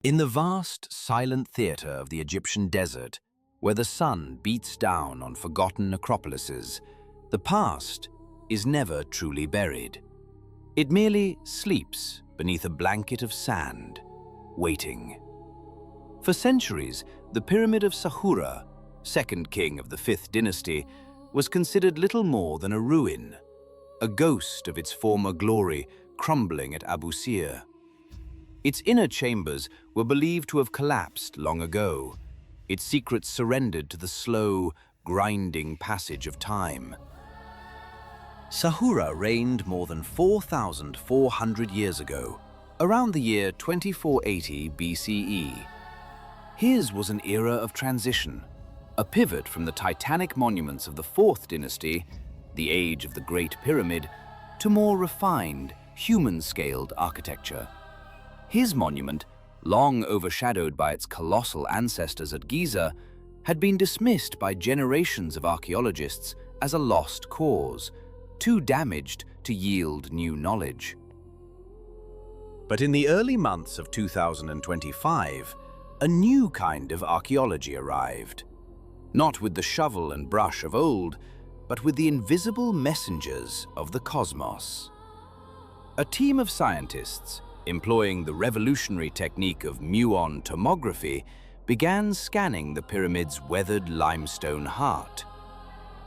In the vast, silent theater of the Egyptian desert, where the sun beats down on forgotten necropolises, the past is never truly buried. It merely sleeps beneath a blanket of sand, waiting. For centuries, the Pyramid of Sahura, second king of the 5th dynasty, was considered little more than a ruin, a ghost of its former glory crumbling at Abu Sir. Its inner chambers were believed to have collapsed long ago, its secrets surrendered to the slow, grinding passage of time. Sahura reigned more than 4,400 years ago, around the year 2480 BCE. His was an era of transition, a pivot from the titanic monuments of the 4th dynasty, the age of the Great Pyramid, to more refined, human-scaled architecture. His monument, long overshadowed by its colossal ancestors at Giza, had been dismissed by generations of archaeologists as a lost cause, too damaged to yield new knowledge. But in the early months of 2025, a new kind of archaeology arrived. Not with the shovel and brush of old, but with the invisible messengers of the cosmos. A team of scientists, employing the revolutionary technique of Muon tomography, began scanning the pyramid's weathered limestone heart.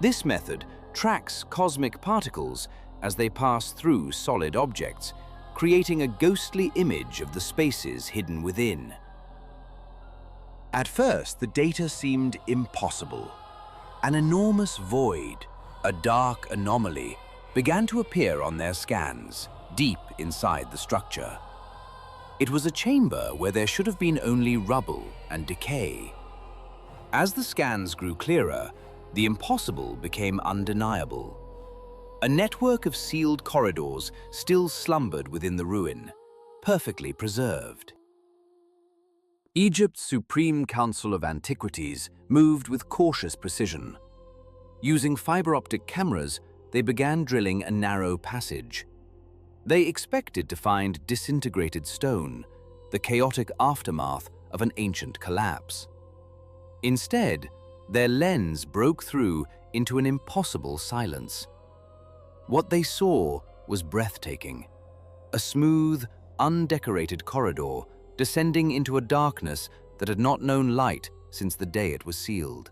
This method tracks cosmic particles as they pass through solid objects, creating a ghostly image of the spaces hidden within. At first, the data seemed impossible. An enormous void, a dark anomaly, began to appear on their scans, deep inside the structure. It was a chamber where there should have been only rubble and decay. As the scans grew clearer, the impossible became undeniable. A network of sealed corridors still slumbered within the ruin, perfectly preserved. Egypt's Supreme Council of Antiquities moved with cautious precision. Using fiber-optic cameras, they began drilling a narrow passage. They expected to find disintegrated stone, the chaotic aftermath of an ancient collapse. Instead, their lens broke through into an impossible silence. What they saw was breathtaking. A smooth, undecorated corridor descending into a darkness that had not known light since the day it was sealed.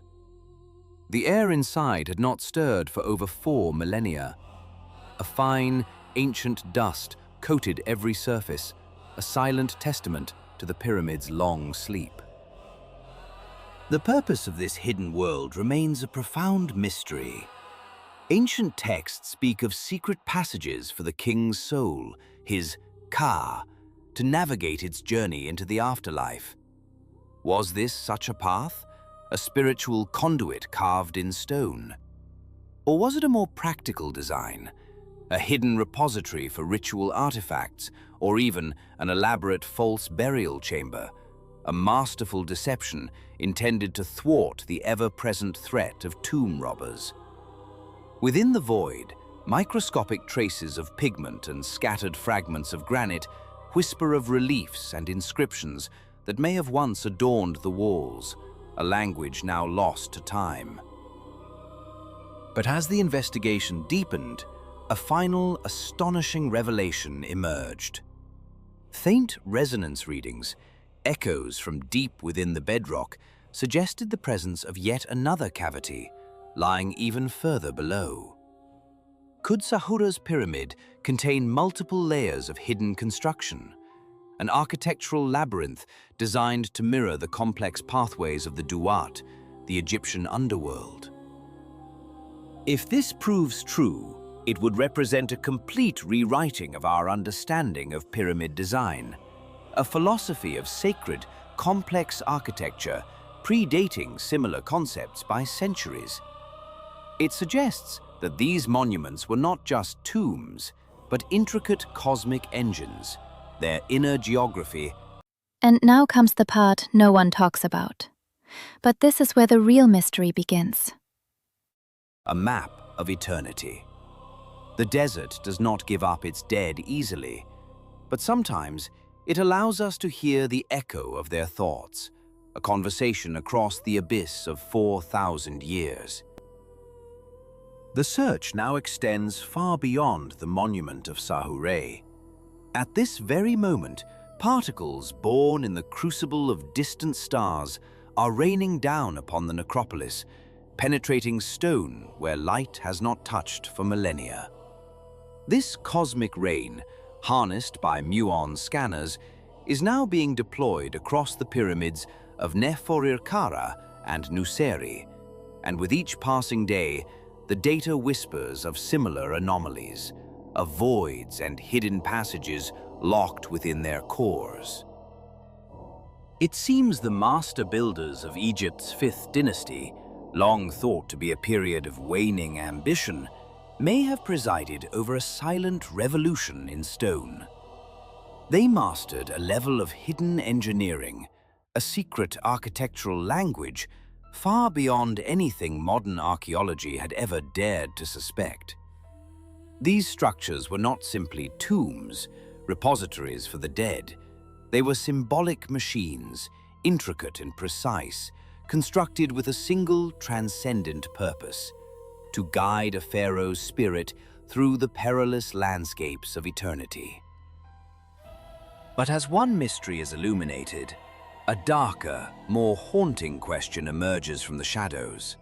The air inside had not stirred for over 4 millennia. A fine, ancient dust coated every surface, a silent testament to the pyramid's long sleep. The purpose of this hidden world remains a profound mystery. Ancient texts speak of secret passages for the king's soul, his Ka, to navigate its journey into the afterlife. Was this such a path, a spiritual conduit carved in stone? Or was it a more practical design, a hidden repository for ritual artifacts, or even an elaborate false burial chamber, a masterful deception intended to thwart the ever-present threat of tomb robbers? Within the void, microscopic traces of pigment and scattered fragments of granite whisper of reliefs and inscriptions that may have once adorned the walls, a language now lost to time. But as the investigation deepened, a final, astonishing revelation emerged. Faint resonance readings, echoes from deep within the bedrock, suggested the presence of yet another cavity, lying even further below. Could Sahura's pyramid contain multiple layers of hidden construction, an architectural labyrinth designed to mirror the complex pathways of the Duat, the Egyptian underworld? If this proves true, it would represent a complete rewriting of our understanding of pyramid design, a philosophy of sacred, complex architecture predating similar concepts by centuries. It suggests that these monuments were not just tombs, but intricate cosmic engines, their inner geography. And now comes the part no one talks about. But this is where the real mystery begins. A map of eternity. The desert does not give up its dead easily, but sometimes It allows us to hear the echo of their thoughts, a conversation across the abyss of 4,000 years. The search now extends far beyond the monument of Sahura. At this very moment, particles born in the crucible of distant stars are raining down upon the necropolis, penetrating stone where light has not touched for millennia. This cosmic rain, harnessed by Muon scanners, is now being deployed across the pyramids of Neferirkara and Nuseri, and with each passing day, the data whispers of similar anomalies, of voids and hidden passages locked within their cores. It seems the master builders of Egypt's fifth dynasty, long thought to be a period of waning ambition, may have presided over a silent revolution in stone. They mastered a level of hidden engineering, a secret architectural language far beyond anything modern archaeology had ever dared to suspect. These structures were not simply tombs, repositories for the dead. They were symbolic machines, intricate and precise, constructed with a single transcendent purpose: to guide a pharaoh's spirit through the perilous landscapes of eternity. But as one mystery is illuminated, a darker, more haunting question emerges from the shadows.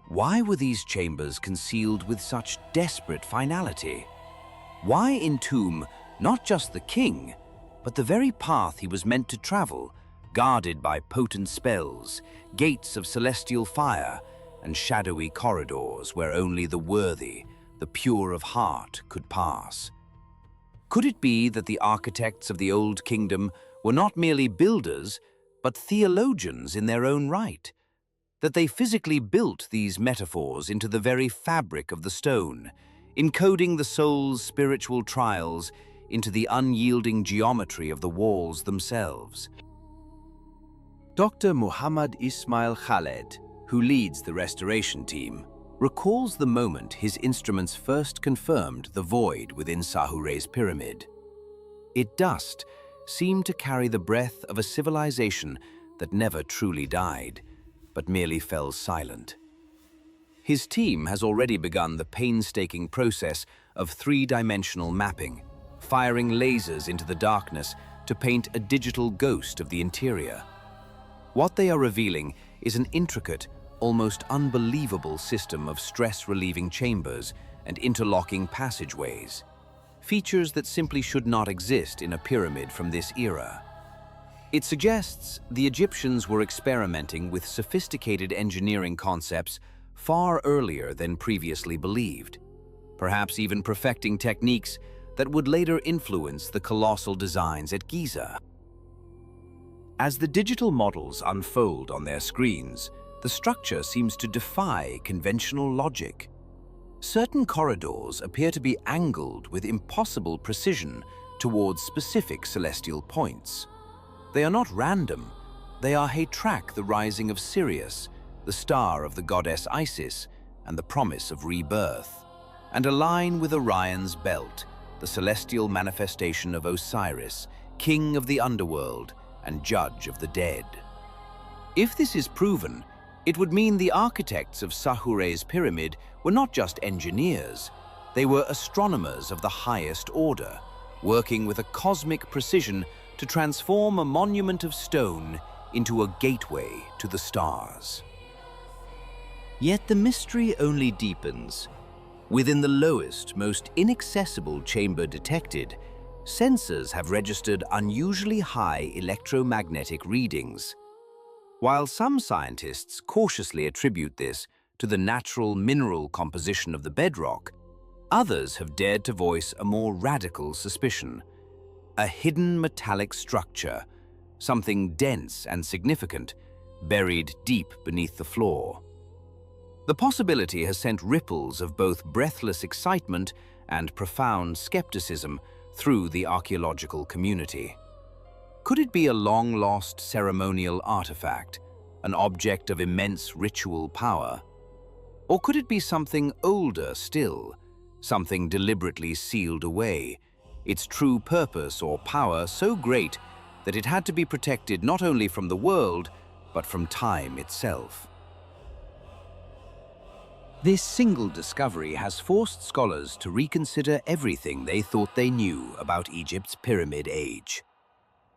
Why were these chambers concealed with such desperate finality? Why entomb not just the king, but the very path he was meant to travel, guarded by potent spells, gates of celestial fire, and shadowy corridors where only the worthy, the pure of heart, could pass? Could it be that the architects of the Old Kingdom were not merely builders, but theologians in their own right? That they physically built these metaphors into the very fabric of the stone, encoding the soul's spiritual trials into the unyielding geometry of the walls themselves? Dr. Muhammad Ismail Khaled, who leads the restoration team, recalls the moment his instruments first confirmed the void within Sahura's pyramid. It dust seemed to carry the breath of a civilization that never truly died, but merely fell silent. His team has already begun the painstaking process of three-dimensional mapping, firing lasers into the darkness to paint a digital ghost of the interior. What they are revealing is an intricate, almost unbelievable system of stress-relieving chambers and interlocking passageways, features that simply should not exist in a pyramid from this era. It suggests the Egyptians were experimenting with sophisticated engineering concepts far earlier than previously believed, perhaps even perfecting techniques that would later influence the colossal designs at Giza. As the digital models unfold on their screens, the structure seems to defy conventional logic. Certain corridors appear to be angled with impossible precision towards specific celestial points. They are not random. They are track the rising of Sirius, the star of the goddess Isis, and the promise of rebirth, and align with Orion's belt, the celestial manifestation of Osiris, king of the underworld and judge of the dead. If this is proven, it would mean the architects of Sahura's pyramid were not just engineers, they were astronomers of the highest order, working with a cosmic precision to transform a monument of stone into a gateway to the stars. Yet the mystery only deepens. Within the lowest, most inaccessible chamber detected, sensors have registered unusually high electromagnetic readings. While some scientists cautiously attribute this to the natural mineral composition of the bedrock, others have dared to voice a more radical suspicion: a hidden metallic structure, something dense and significant, buried deep beneath the floor. The possibility has sent ripples of both breathless excitement and profound skepticism through the archaeological community. Could it be a long-lost ceremonial artifact, an object of immense ritual power? Or could it be something older still, something deliberately sealed away, its true purpose or power so great that it had to be protected not only from the world, but from time itself. This single discovery has forced scholars to reconsider everything they thought they knew about Egypt's Pyramid Age.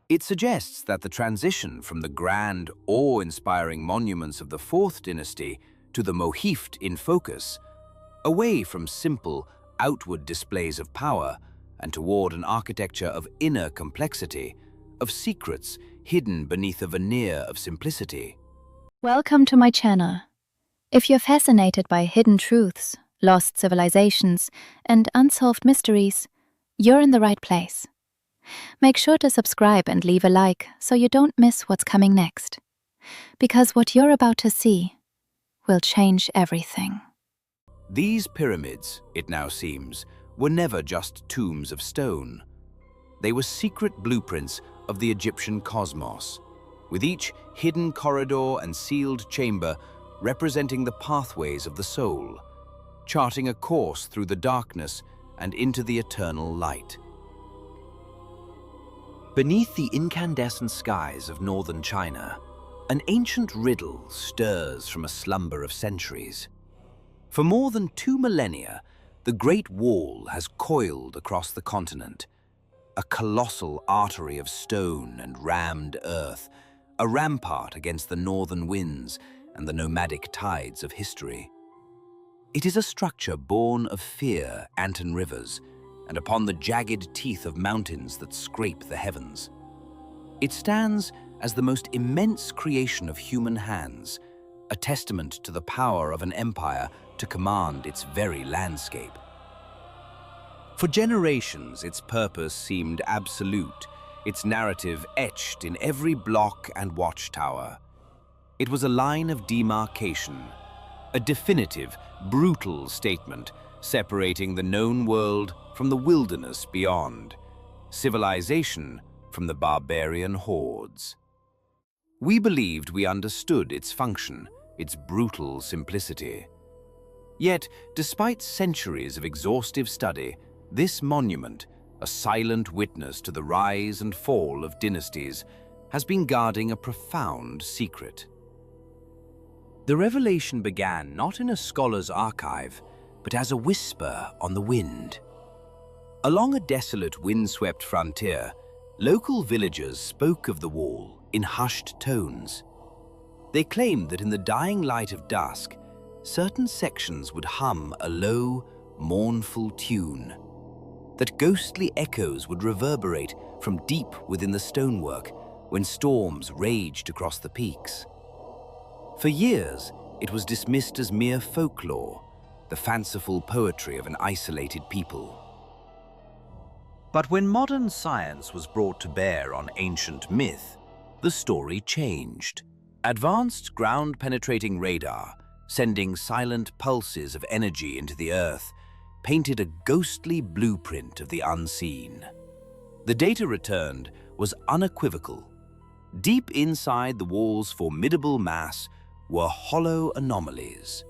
It suggests that the transition from the grand, awe-inspiring monuments of the Fourth Dynasty to the Mohift in focus, away from simple, outward displays of power and toward an architecture of inner complexity, of secrets hidden beneath a veneer of simplicity. Welcome to my channel. If you're fascinated by hidden truths, lost civilizations, and unsolved mysteries, you're in the right place. Make sure to subscribe and leave a like so you don't miss what's coming next. Because what you're about to see will change everything. These pyramids, it now seems, were never just tombs of stone. They were secret blueprints of the Egyptian cosmos, with each hidden corridor and sealed chamber representing the pathways of the soul, charting a course through the darkness and into the eternal light. Beneath the incandescent skies of northern China, an ancient riddle stirs from a slumber of centuries. For more than 2 millennia, the Great Wall has coiled across the continent, a colossal artery of stone and rammed earth, a rampart against the northern winds and the nomadic tides of history. It is a structure born of fear, Anton rivers, and upon the jagged teeth of mountains that scrape the heavens. It stands as the most immense creation of human hands, a testament to the power of an empire to command its very landscape. For generations, its purpose seemed absolute, its narrative etched in every block and watchtower. It was a line of demarcation, a definitive, brutal statement separating the known world from the wilderness beyond, civilization from the barbarian hordes. We believed we understood its function, its brutal simplicity. Yet, despite centuries of exhaustive study, this monument, a silent witness to the rise and fall of dynasties, has been guarding a profound secret. The revelation began not in a scholar's archive, but as a whisper on the wind. Along a desolate, windswept frontier, local villagers spoke of the wall in hushed tones. They claimed that in the dying light of dusk, certain sections would hum a low, mournful tune, that ghostly echoes would reverberate from deep within the stonework when storms raged across the peaks. For years, it was dismissed as mere folklore, the fanciful poetry of an isolated people. But when modern science was brought to bear on ancient myth, the story changed. Advanced ground-penetrating radar, sending silent pulses of energy into the earth, painted a ghostly blueprint of the unseen. The data returned was unequivocal. Deep inside the wall's formidable mass were hollow anomalies.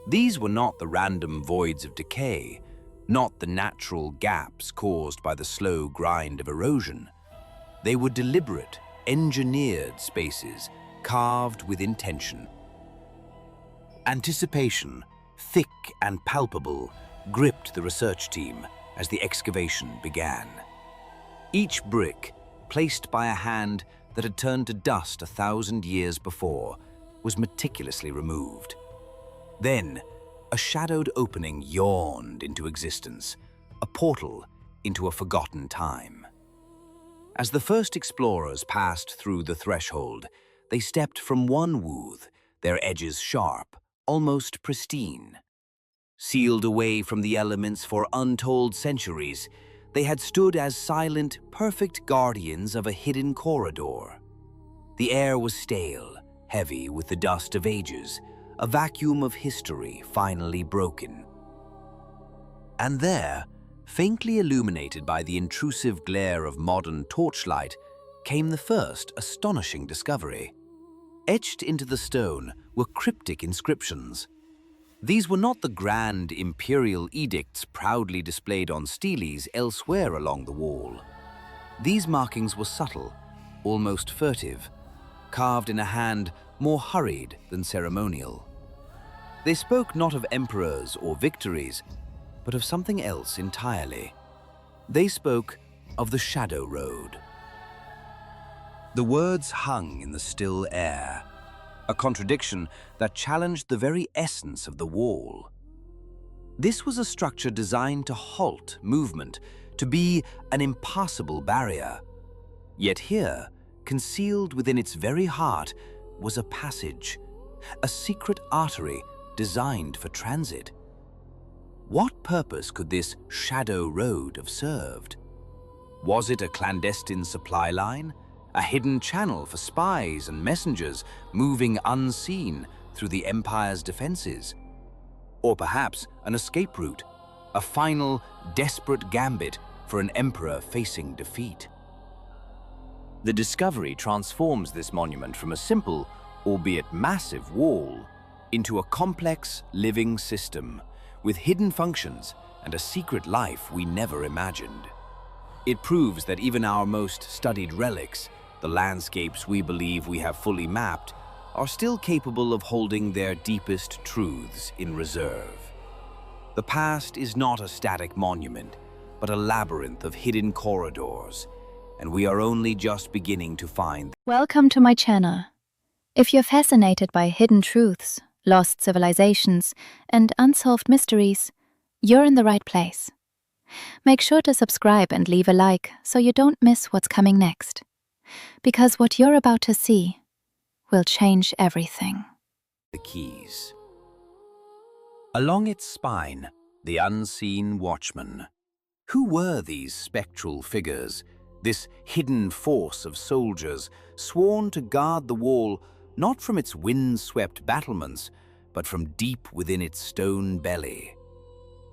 These were not the random voids of decay, not the natural gaps caused by the slow grind of erosion. They were deliberate, engineered spaces, carved with intention. Anticipation, thick and palpable, gripped the research team as the excavation began. Each brick, placed by a hand that had turned to dust 1,000 years before, was meticulously removed. Then, a shadowed opening yawned into existence, a portal into a forgotten time. As the first explorers passed through the threshold, they stepped from one wooth, their edges sharp, almost pristine. Sealed away from the elements for untold centuries, they had stood as silent, perfect guardians of a hidden corridor. The air was stale, heavy with the dust of ages, a vacuum of history finally broken. And there, faintly illuminated by the intrusive glare of modern torchlight, came the first astonishing discovery. Etched into the stone were cryptic inscriptions. These were not the grand imperial edicts proudly displayed on steles elsewhere along the wall. These markings were subtle, almost furtive, carved in a hand more hurried than ceremonial. They spoke not of emperors or victories, but of something else entirely. They spoke of the Shadow Road. The words hung in the still air, a contradiction that challenged the very essence of the wall. This was a structure designed to halt movement, to be an impassable barrier. Yet here, concealed within its very heart, was a passage, a secret artery designed for transit. What purpose could this shadow road have served? Was it a clandestine supply line? A hidden channel for spies and messengers moving unseen through the Empire's defenses? Or perhaps an escape route, a final, desperate gambit for an emperor facing defeat? The discovery transforms this monument from a simple, albeit massive, wall into a complex, living system with hidden functions and a secret life we never imagined. It proves that even our most studied relics, the landscapes we believe we have fully mapped, are still capable of holding their deepest truths in reserve. The past is not a static monument, but a labyrinth of hidden corridors, and we are only just beginning to find. Welcome to my channel. If you're fascinated by hidden truths, lost civilizations, and unsolved mysteries, you're in the right place. Make sure to subscribe and leave a like so you don't miss what's coming next. Because what you're about to see will change everything. The keys. Along its spine, the unseen watchman. Who were these spectral figures, this hidden force of soldiers sworn to guard the wall not from its wind-swept battlements, but from deep within its stone belly?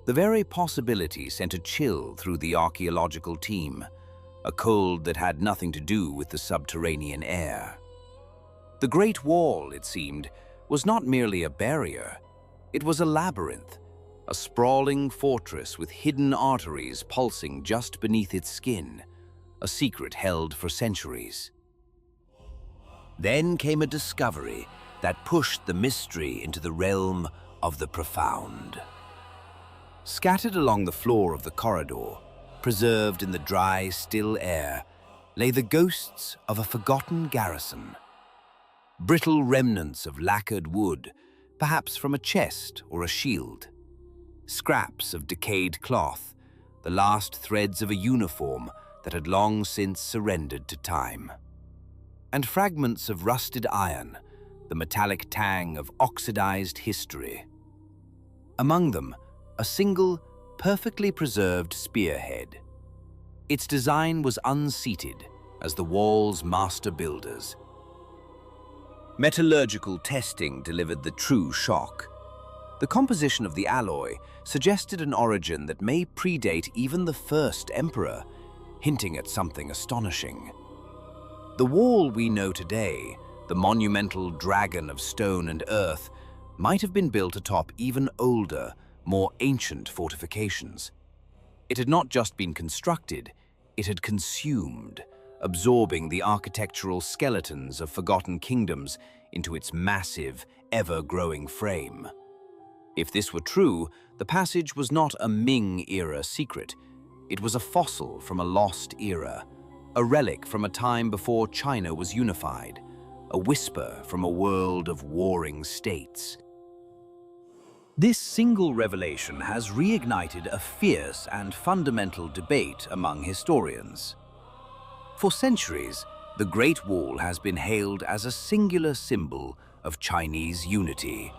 The very possibility sent a chill through the archaeological team, a cold that had nothing to do with the subterranean air. The Great Wall, it seemed, was not merely a barrier. It was a labyrinth, a sprawling fortress with hidden arteries pulsing just beneath its skin, a secret held for centuries. Then came a discovery that pushed the mystery into the realm of the profound. Scattered along the floor of the corridor, preserved in the dry, still air, lay the ghosts of a forgotten garrison. Brittle remnants of lacquered wood, perhaps from a chest or a shield. Scraps of decayed cloth, the last threads of a uniform that had long since surrendered to time. And fragments of rusted iron, the metallic tang of oxidized history. Among them, a single, perfectly preserved spearhead. Its design was unseated as the wall's master builders. Metallurgical testing delivered the true shock. The composition of the alloy suggested an origin that may predate even the first emperor, hinting at something astonishing. The wall we know today, the monumental dragon of stone and earth, might have been built atop even older, more ancient fortifications. It had not just been constructed, it had consumed, absorbing the architectural skeletons of forgotten kingdoms into its massive, ever-growing frame. If this were true, the passage was not a Ming-era secret. It was a fossil from a lost era, a relic from a time before China was unified, a whisper from a world of warring states. This single revelation has reignited a fierce and fundamental debate among historians. For centuries, the Great Wall has been hailed as a singular symbol of Chinese unity,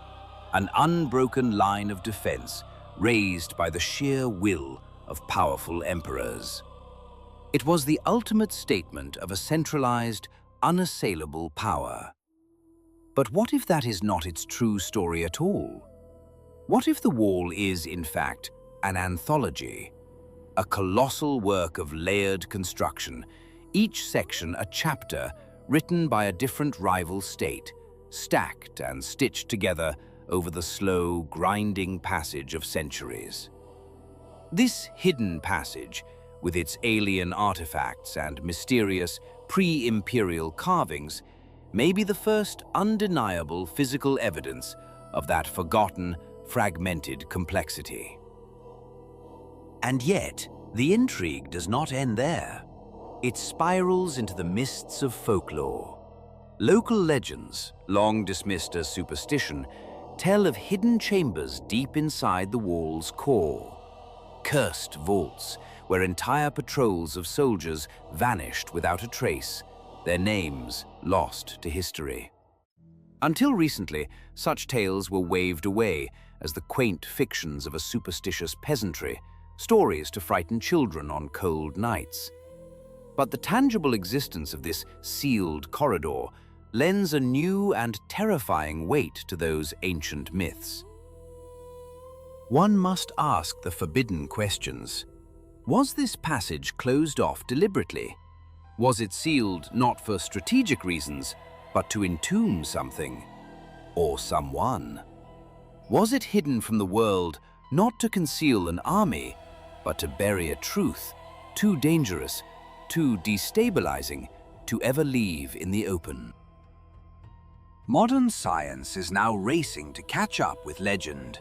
an unbroken line of defense raised by the sheer will of powerful emperors. It was the ultimate statement of a centralized, unassailable power. But what if that is not its true story at all? What if the wall is, in fact, an anthology, a colossal work of layered construction, each section a chapter written by a different rival state, stacked and stitched together over the slow, grinding passage of centuries. This hidden passage, with its alien artifacts and mysterious pre-imperial carvings, may be the first undeniable physical evidence of that forgotten, fragmented complexity. And yet, the intrigue does not end there. It spirals into the mists of folklore. Local legends, long dismissed as superstition, tell of hidden chambers deep inside the wall's core. Cursed vaults, where entire patrols of soldiers vanished without a trace, their names lost to history. Until recently, such tales were waved away as the quaint fictions of a superstitious peasantry, stories to frighten children on cold nights. But the tangible existence of this sealed corridor lends a new and terrifying weight to those ancient myths. One must ask the forbidden questions. Was this passage closed off deliberately? Was it sealed not for strategic reasons, but to entomb something or someone? Was it hidden from the world not to conceal an army, but to bury a truth too dangerous, too destabilizing to ever leave in the open? Modern science is now racing to catch up with legend,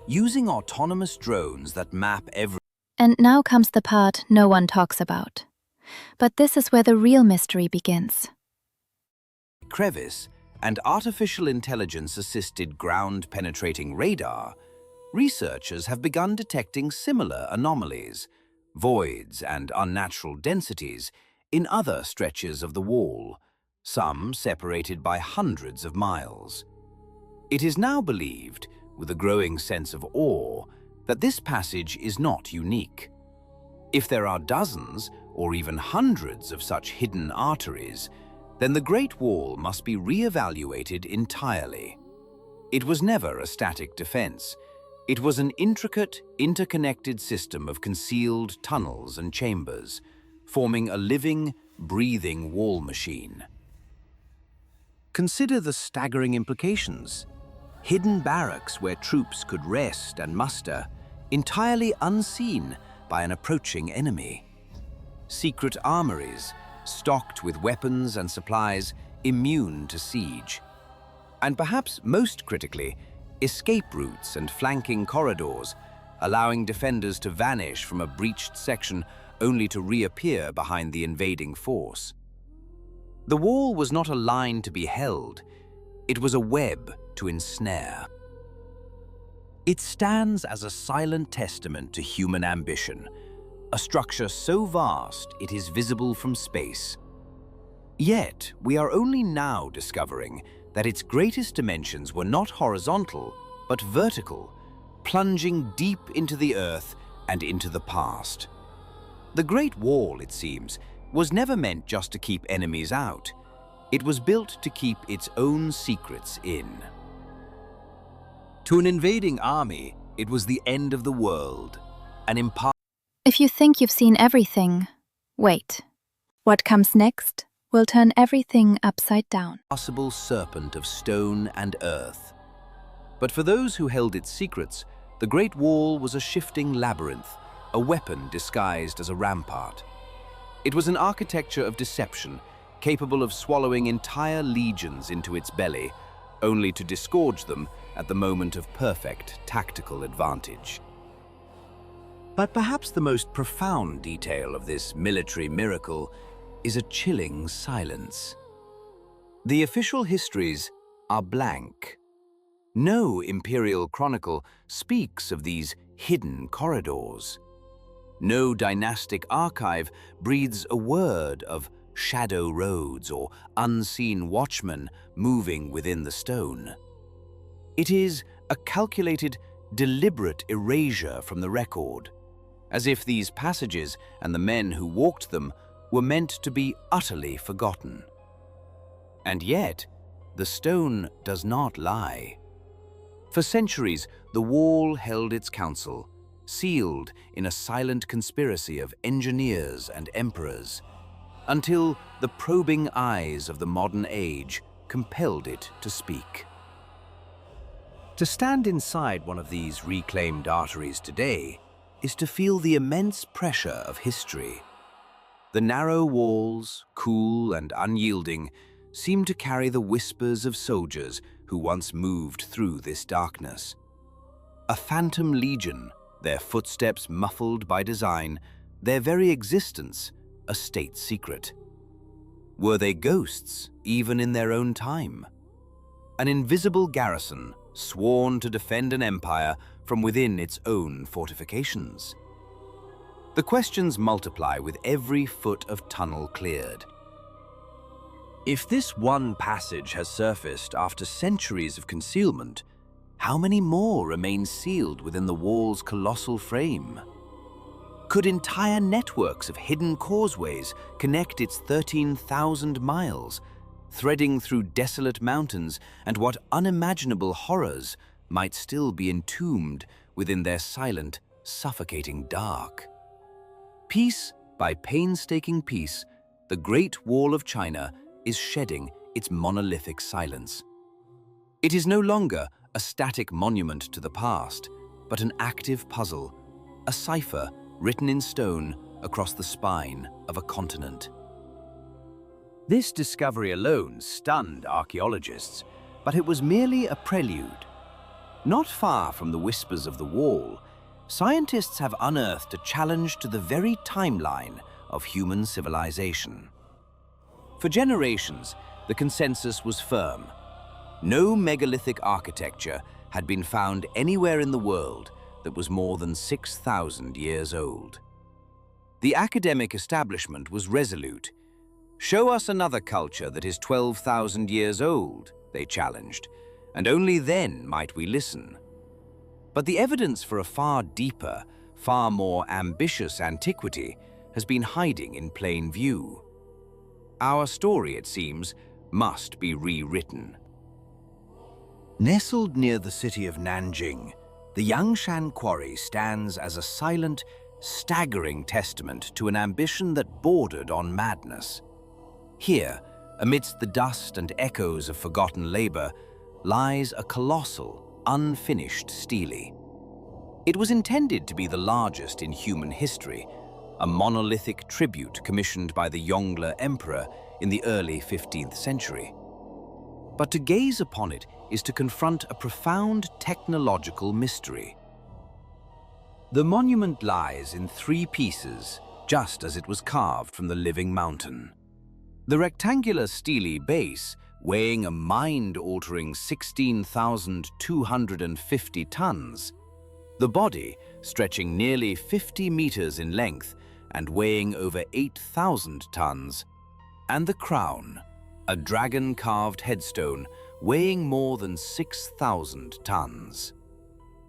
using autonomous drones that map every... And now comes the part no one talks about. But this is where the real mystery begins. crevice and artificial intelligence-assisted ground-penetrating radar, researchers have begun detecting similar anomalies, voids and unnatural densities in other stretches of the wall, some separated by hundreds of miles. It is now believed, with a growing sense of awe, that this passage is not unique. If there are dozens or even hundreds of such hidden arteries, then the Great Wall must be re-evaluated entirely. It was never a static defense. It was an intricate, interconnected system of concealed tunnels and chambers, forming a living, breathing wall machine. Consider the staggering implications. Hidden barracks where troops could rest and muster, entirely unseen by an approaching enemy. Secret armories, stocked with weapons and supplies immune to siege. And perhaps most critically, escape routes and flanking corridors, allowing defenders to vanish from a breached section only to reappear behind the invading force. The wall was not a line to be held, it was a web to ensnare. It stands as a silent testament to human ambition, a structure so vast it is visible from space. Yet, we are only now discovering that its greatest dimensions were not horizontal, but vertical, plunging deep into the earth and into the past. The Great Wall, it seems, was never meant just to keep enemies out. It was built to keep its own secrets in. To an invading army, it was the end of the world, an If you think you've seen everything, wait. What comes next will turn everything upside down. impassable serpent of stone and earth. But for those who held its secrets, the Great Wall was a shifting labyrinth, a weapon disguised as a rampart. It was an architecture of deception, capable of swallowing entire legions into its belly, only to disgorge them at the moment of perfect tactical advantage. But perhaps the most profound detail of this military miracle is a chilling silence. The official histories are blank. No imperial chronicle speaks of these hidden corridors. No dynastic archive breathes a word of shadow roads or unseen watchmen moving within the stone. It is a calculated, deliberate erasure from the record, as if these passages and the men who walked them were meant to be utterly forgotten. And yet, the stone does not lie. For centuries, the wall held its counsel, sealed in a silent conspiracy of engineers and emperors, until the probing eyes of the modern age compelled it to speak. To stand inside one of these reclaimed arteries today is to feel the immense pressure of history. The narrow walls, cool and unyielding, seem to carry the whispers of soldiers who once moved through this darkness. A phantom legion, their footsteps muffled by design, their very existence a state secret. Were they ghosts, even in their own time? An invisible garrison, sworn to defend an empire from within its own fortifications. The questions multiply with every foot of tunnel cleared. If this one passage has surfaced after centuries of concealment, how many more remain sealed within the wall's colossal frame? Could entire networks of hidden causeways connect its 13,000 miles, threading through desolate mountains, and what unimaginable horrors might still be entombed within their silent, suffocating dark? Piece by painstaking piece, the Great Wall of China is shedding its monolithic silence. It is no longer a static monument to the past, but an active puzzle, a cipher written in stone across the spine of a continent. This discovery alone stunned archaeologists, but it was merely a prelude. Not far from the whispers of the wall, scientists have unearthed a challenge to the very timeline of human civilization. For generations, the consensus was firm. No megalithic architecture had been found anywhere in the world that was more than 6,000 years old. The academic establishment was resolute. "Show us another culture that is 12,000 years old," they challenged, "and only then might we listen." But the evidence for a far deeper, far more ambitious antiquity has been hiding in plain view. Our story, it seems, must be rewritten. Nestled near the city of Nanjing, the Yangshan Quarry stands as a silent, staggering testament to an ambition that bordered on madness. Here, amidst the dust and echoes of forgotten labor, lies a colossal, unfinished stele. It was intended to be the largest in human history, a monolithic tribute commissioned by the Yongle Emperor in the early 15th century. But to gaze upon it is to confront a profound technological mystery. The monument lies in 3 pieces, just as it was carved from the living mountain. The rectangular stele base, weighing a mind-altering 16,250 tons, the body stretching nearly 50 meters in length and weighing over 8,000 tons, and the crown, a dragon-carved headstone weighing more than 6,000 tons.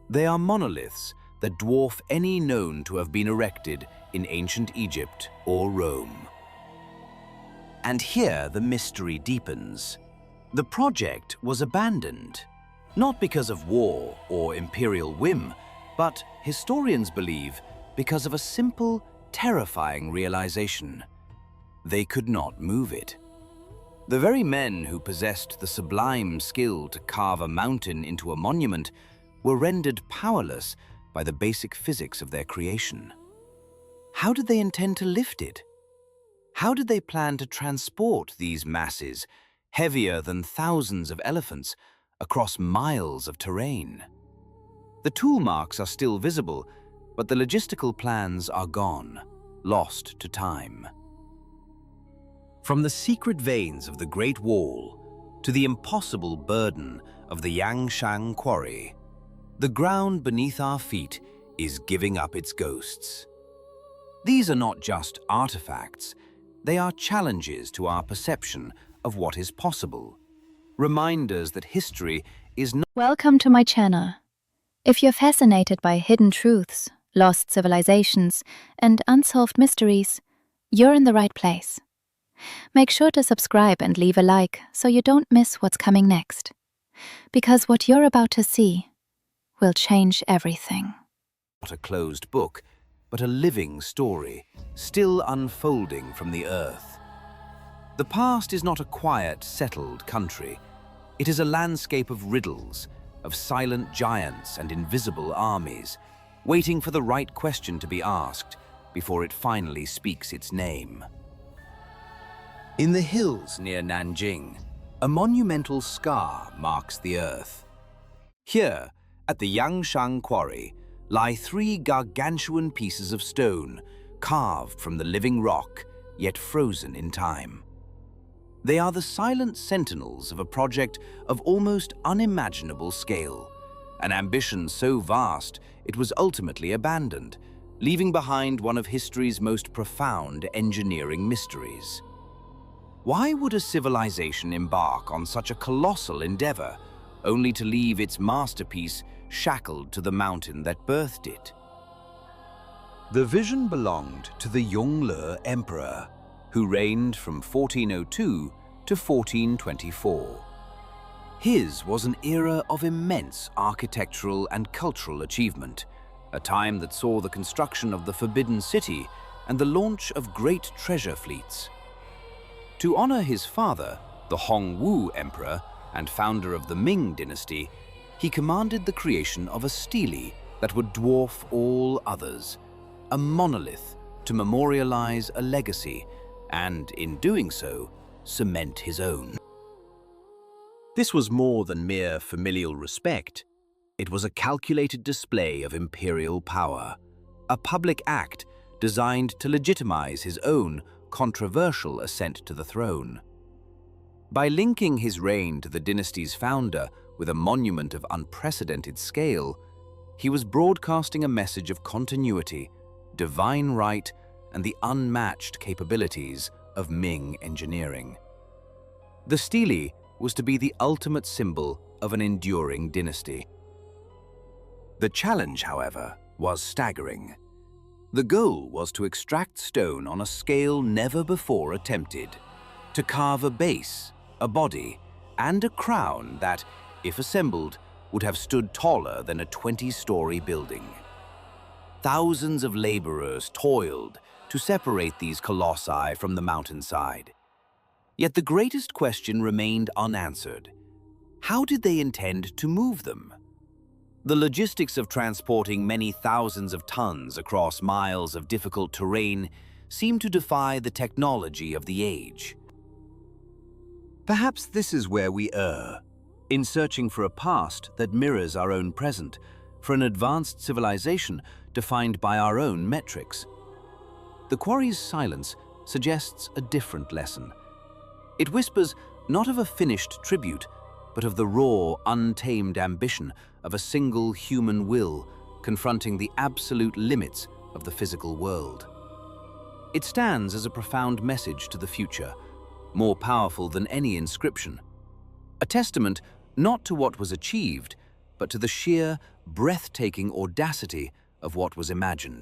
They are monoliths that dwarf any known to have been erected in ancient Egypt or Rome. And here the mystery deepens. The project was abandoned, not because of war or imperial whim, but, historians believe, because of a simple, terrifying realization. They could not move it. The very men who possessed the sublime skill to carve a mountain into a monument were rendered powerless by the basic physics of their creation. How did they intend to lift it? How did they plan to transport these masses, heavier than thousands of elephants, across miles of terrain? The tool marks are still visible, but the logistical plans are gone, lost to time. From the secret veins of the Great Wall to the impossible burden of the Yangshan Quarry, the ground beneath our feet is giving up its ghosts. These are not just artifacts, they are challenges to our perception of what is possible, reminders that history is not— Welcome to my channel. If you're fascinated by hidden truths, lost civilizations, and unsolved mysteries, you're in the right place. Make sure to subscribe and leave a like so you don't miss what's coming next. Because what you're about to see will change everything. not a closed book, but a living story, still unfolding from the earth. The past is not a quiet, settled country. It is a landscape of riddles, of silent giants and invisible armies, waiting for the right question to be asked before it finally speaks its name. In the hills near Nanjing, a monumental scar marks the earth. Here, at the Yangshan Quarry, lie 3 gargantuan pieces of stone, carved from the living rock, yet frozen in time. They are the silent sentinels of a project of almost unimaginable scale, an ambition so vast it was ultimately abandoned, leaving behind one of history's most profound engineering mysteries. Why would a civilization embark on such a colossal endeavor, only to leave its masterpiece shackled to the mountain that birthed it? The vision belonged to the Yongle Emperor, who reigned from 1402 to 1424. His was an era of immense architectural and cultural achievement, a time that saw the construction of the Forbidden City and the launch of great treasure fleets. To honor his father, the Hongwu Emperor and founder of the Ming Dynasty, he commanded the creation of a stele that would dwarf all others, a monolith to memorialize a legacy and, in doing so, cement his own. This was more than mere familial respect. It was a calculated display of imperial power, a public act designed to legitimize his own controversial ascent to the throne. By linking his reign to the dynasty's founder with a monument of unprecedented scale, he was broadcasting a message of continuity, divine right, and the unmatched capabilities of Ming engineering. The stele was to be the ultimate symbol of an enduring dynasty. The challenge, however, was staggering. The goal was to extract stone on a scale never before attempted, to carve a base, a body, and a crown that, if assembled, would have stood taller than a 20-story building. Thousands of laborers toiled to separate these colossi from the mountainside. Yet the greatest question remained unanswered. How did they intend to move them? The logistics of transporting many thousands of tons across miles of difficult terrain seemed to defy the technology of the age. Perhaps this is where we err, in searching for a past that mirrors our own present, for an advanced civilization defined by our own metrics. The quarry's silence suggests a different lesson. It whispers not of a finished tribute, but of the raw, untamed ambition of a single human will confronting the absolute limits of the physical world. It stands as a profound message to the future, more powerful than any inscription. A testament not to what was achieved, but to the sheer, breathtaking audacity of what was imagined.